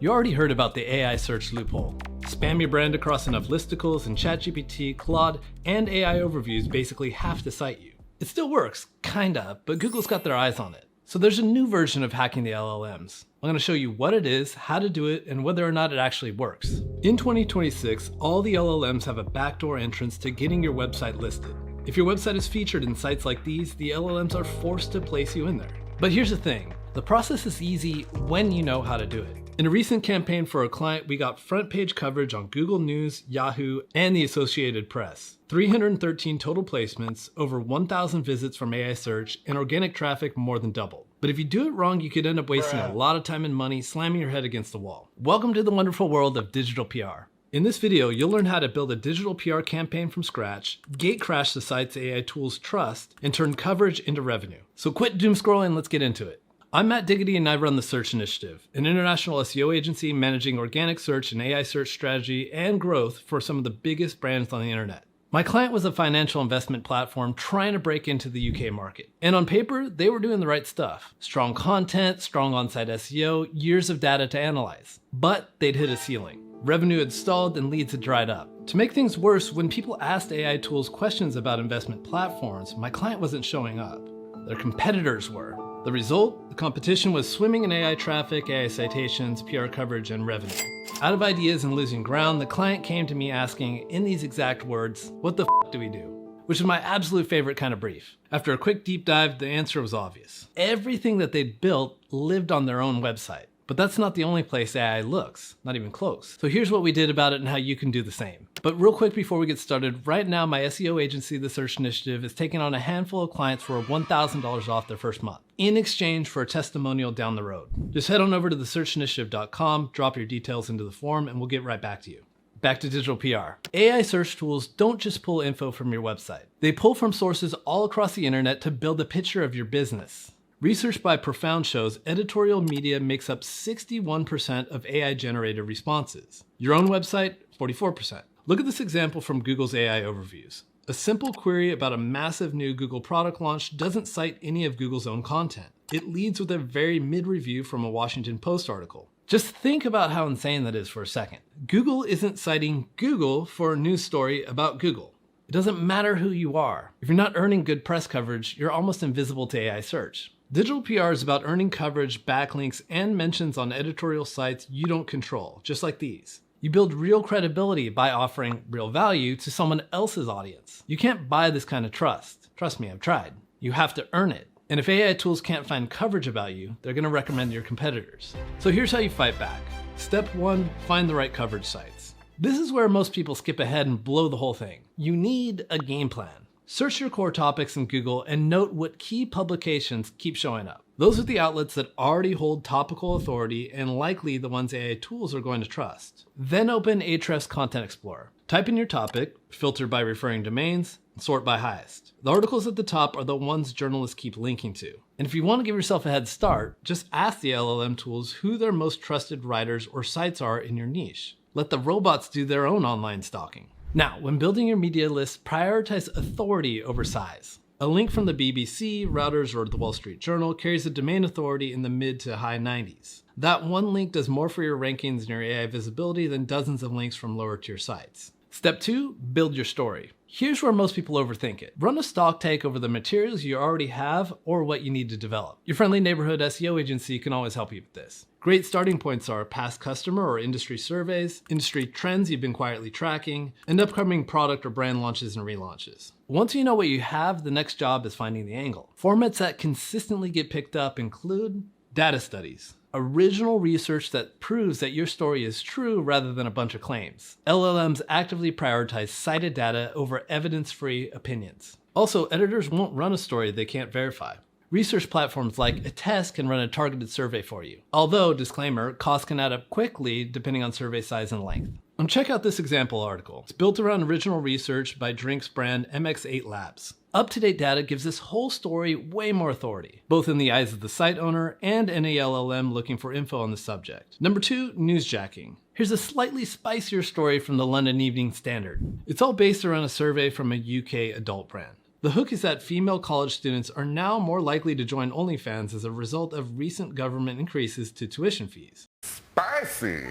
You already heard about the AI search loophole. Spam your brand across enough listicles and ChatGPT, Claude, and AI overviews basically have to cite you. It still works, kinda, but Google's got their eyes on it. So there's a new version of hacking the LLMs. I'm gonna show you what it is, how to do it, and whether or not it actually works. In 2026, all the LLMs have a backdoor entrance to getting your website listed. If your website is featured in sites like these, the LLMs are forced to place you in there. But here's the thing, the process is easy when you know how to do it. In a recent campaign for a client, we got front page coverage on Google News, Yahoo, and the Associated Press. 313 total placements, over 1,000 visits from AI search, and organic traffic more than doubled. But if you do it wrong, you could end up wasting a lot of time and money slamming your head against the wall. Welcome to the wonderful world of digital PR. In this video, you'll learn how to build a digital PR campaign from scratch, gatecrash the sites AI tools trust, and turn coverage into revenue. So quit doom scrolling, let's get into it. I'm Matt Diggity and I run the Search Initiative, an international SEO agency managing organic search and AI search strategy and growth for some of the biggest brands on the internet. My client was a financial investment platform trying to break into the UK market. And on paper, they were doing the right stuff. Strong content, strong on-site SEO, years of data to analyze. But they'd hit a ceiling. Revenue had stalled and leads had dried up. To make things worse, when people asked AI tools questions about investment platforms, my client wasn't showing up. Their competitors were. The result? The competition was swimming in AI traffic, AI citations, PR coverage, and revenue. Out of ideas and losing ground, the client came to me asking, in these exact words, "What the f do we do?" Which is my absolute favorite kind of brief. After a quick deep dive, the answer was obvious. Everything that they'd built lived on their own website. But that's not the only place AI looks, not even close. So here's what we did about it and how you can do the same. But real quick before we get started, right now my SEO agency, the Search Initiative, is taking on a handful of clients for $1,000 off their first month, in exchange for a testimonial down the road. Just head on over to thesearchinitiative.com, drop your details into the form, and we'll get right back to you. Back to digital PR. AI search tools don't just pull info from your website. They pull from sources all across the internet to build a picture of your business. Research by Profound shows editorial media makes up 61% of AI-generated responses. Your own website, 44%. Look at this example from Google's AI overviews. A simple query about a massive new Google product launch doesn't cite any of Google's own content. It leads with a very mid-review from a Washington Post article. Just think about how insane that is for a second. Google isn't citing Google for a news story about Google. It doesn't matter who you are. If you're not earning good press coverage, you're almost invisible to AI search. Digital PR is about earning coverage, backlinks, and mentions on editorial sites you don't control, just like these. You build real credibility by offering real value to someone else's audience. You can't buy this kind of trust. Trust me, I've tried. You have to earn it. And if AI tools can't find coverage about you, they're gonna recommend your competitors. So here's how you fight back. Step 1, find the right coverage sites. This is where most people skip ahead and blow the whole thing. You need a game plan. Search your core topics in Google and note what key publications keep showing up. Those are the outlets that already hold topical authority and likely the ones AI tools are going to trust. Then open Ahrefs Content Explorer. Type in your topic, filter by referring domains, and sort by highest. The articles at the top are the ones journalists keep linking to. And if you want to give yourself a head start, just ask the LLM tools who their most trusted writers or sites are in your niche. Let the robots do their own online stalking. Now, when building your media list, prioritize authority over size. A link from the BBC, Reuters, or the Wall Street Journal carries a domain authority in the mid to high 90s. That one link does more for your rankings and your AI visibility than dozens of links from lower tier sites. Step 2, build your story. Here's where most people overthink it. Run a stock take over the materials you already have or what you need to develop. Your friendly neighborhood SEO agency can always help you with this. Great starting points are past customer or industry surveys, industry trends you've been quietly tracking, and upcoming product or brand launches and relaunches. Once you know what you have, the next job is finding the angle. Formats that consistently get picked up include data studies. Original research that proves that your story is true rather than a bunch of claims. LLMs actively prioritize cited data over evidence-free opinions. Also, editors won't run a story they can't verify. Research platforms like Attest can run a targeted survey for you. Although, disclaimer, costs can add up quickly depending on survey size and length. And check out this example article. It's built around original research by drinks brand MX8 Labs. Up-to-date data gives this whole story way more authority, both in the eyes of the site owner and any LLM looking for info on the subject. Number 2, newsjacking. Here's a slightly spicier story from the London Evening Standard. It's all based around a survey from a UK adult brand. The hook is that female college students are now more likely to join OnlyFans as a result of recent government increases to tuition fees. Spicy.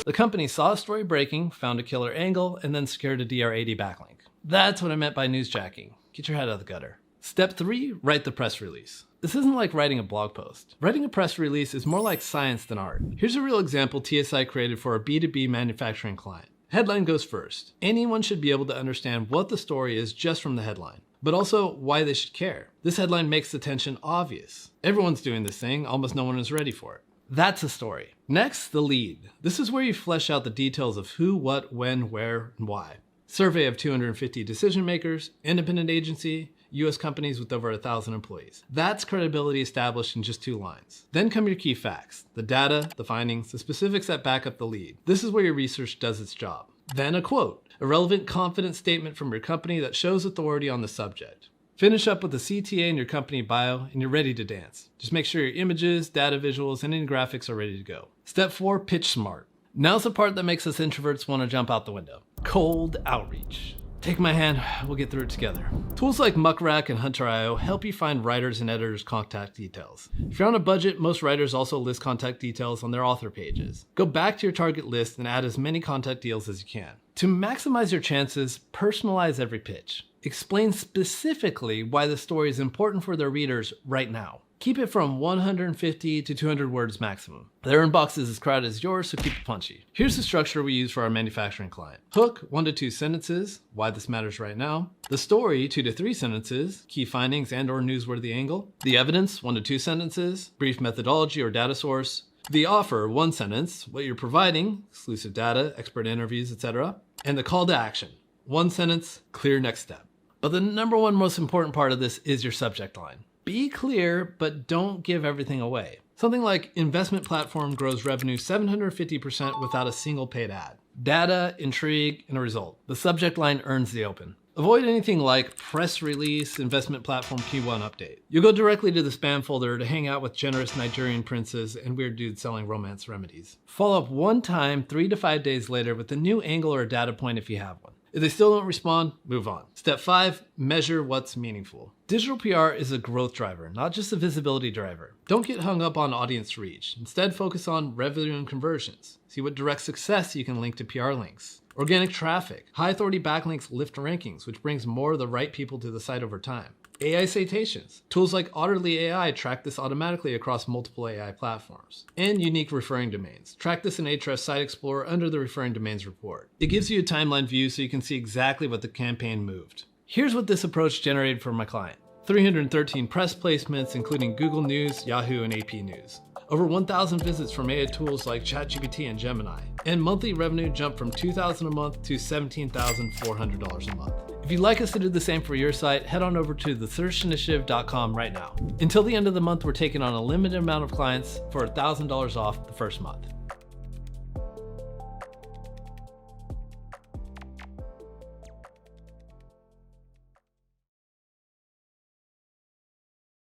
The company saw a story breaking, found a killer angle, and then secured a DR80 backlink. That's what I meant by newsjacking. Get your head out of the gutter. Step 3, write the press release. This isn't like writing a blog post. Writing a press release is more like science than art. Here's a real example TSI created for a B2B manufacturing client. Headline goes first. Anyone should be able to understand what the story is just from the headline, but also why they should care. This headline makes the tension obvious. Everyone's doing this thing, almost no one is ready for it. That's a story. Next, the lead. This is where you flesh out the details of who, what, when, where, and why. Survey of 250 decision makers, independent agency, US companies with over 1,000 employees. That's credibility established in just 2 lines. Then come your key facts, the data, the findings, the specifics that back up the lead. This is where your research does its job. Then a quote, a relevant, confident statement from your company that shows authority on the subject. Finish up with a CTA in your company bio and you're ready to dance. Just make sure your images, data visuals, and any graphics are ready to go. Step 4, pitch smart. Now's the part that makes us introverts want to jump out the window. Cold outreach. Take my hand, we'll get through it together. Tools like Muckrack and Hunter.io help you find writers and editors' contact details. If you're on a budget, most writers also list contact details on their author pages. Go back to your target list and add as many contact deals as you can. To maximize your chances, personalize every pitch. Explain specifically why the story is important for their readers right now. Keep it from 150 to 200 words maximum. Their inbox is as crowded as yours, so keep it punchy. Here's the structure we use for our manufacturing client. Hook, 1 to 2 sentences, why this matters right now. The story, 2 to 3 sentences, key findings and or newsworthy angle. The evidence, 1 to 2 sentences, brief methodology or data source. The offer, 1 sentence, what you're providing, exclusive data, expert interviews, etc. And the call to action, 1 sentence, clear next step. But the number one most important part of this is your subject line. Be clear, but don't give everything away. Something like investment platform grows revenue 750% without a single paid ad. Data, intrigue, and a result. The subject line earns the open. Avoid anything like press release, investment platform P1 update. You'll go directly to the spam folder to hang out with generous Nigerian princes and weird dudes selling romance remedies. Follow up one time 3 to 5 days later with a new angle or data point if you have one. If they still don't respond, move on. Step 5, measure what's meaningful. Digital PR is a growth driver, not just a visibility driver. Don't get hung up on audience reach. Instead, focus on revenue and conversions. See what direct success you can link to PR links. Organic traffic. High authority backlinks lift rankings, which brings more of the right people to the site over time. AI citations. Tools like Otterly AI track this automatically across multiple AI platforms. And unique referring domains. Track this in Ahrefs Site Explorer under the referring domains report. It gives you a timeline view so you can see exactly what the campaign moved. Here's what this approach generated for my client. 313 press placements, including Google News, Yahoo, and AP News. Over 1,000 visits from AI tools like ChatGPT and Gemini. And monthly revenue jumped from $2,000 a month to $17,400 a month. If you'd like us to do the same for your site, head on over to thesearchinitiative.com right now. Until the end of the month, we're taking on a limited amount of clients for $1,000 off the first month.